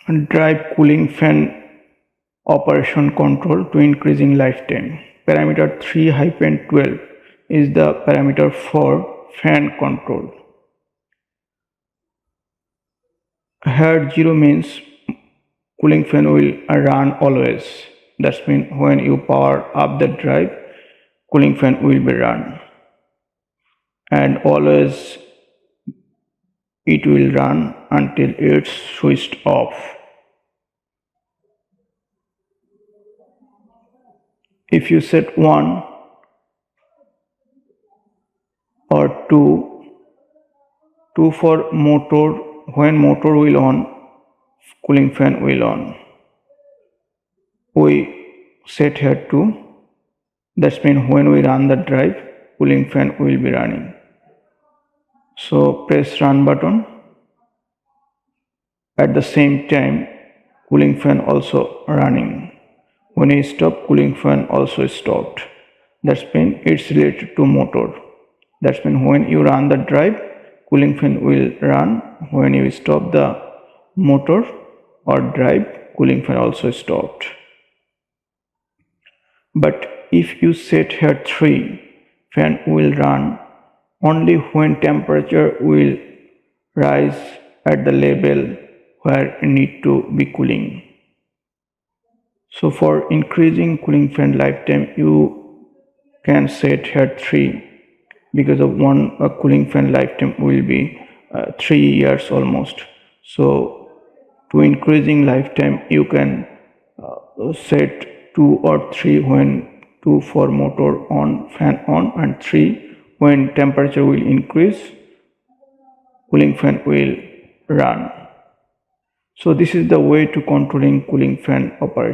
Drive cooling fan operation control to increasing lifetime. Parameter 3-12 is the parameter for fan control. Here 0 means cooling fan will run always. That means when you power up the drive, cooling fan will be run. And always it will run until it's switched off. If you set 1 or 2 for motor, when motor will on, cooling fan will on. We set here 2. That means when we run the drive, cooling fan will be running. So press run button. At the same time, cooling fan also running. When you stop, cooling fan also stopped. That means it's related to motor. That means when you run the drive, cooling fan will run. When you stop the motor or drive, cooling fan also stopped. But if you set here 3, fan will run only when temperature will rise at the level where it need to be cooling. So for increasing cooling fan lifetime, you can set here 3, because of one cooling fan lifetime will be 3 years almost. So to increasing lifetime, you can set 2 or 3, when 2 for motor on, fan on, and 3 when temperature will increase, cooling fan will run. So this is the way to controlling cooling fan operation.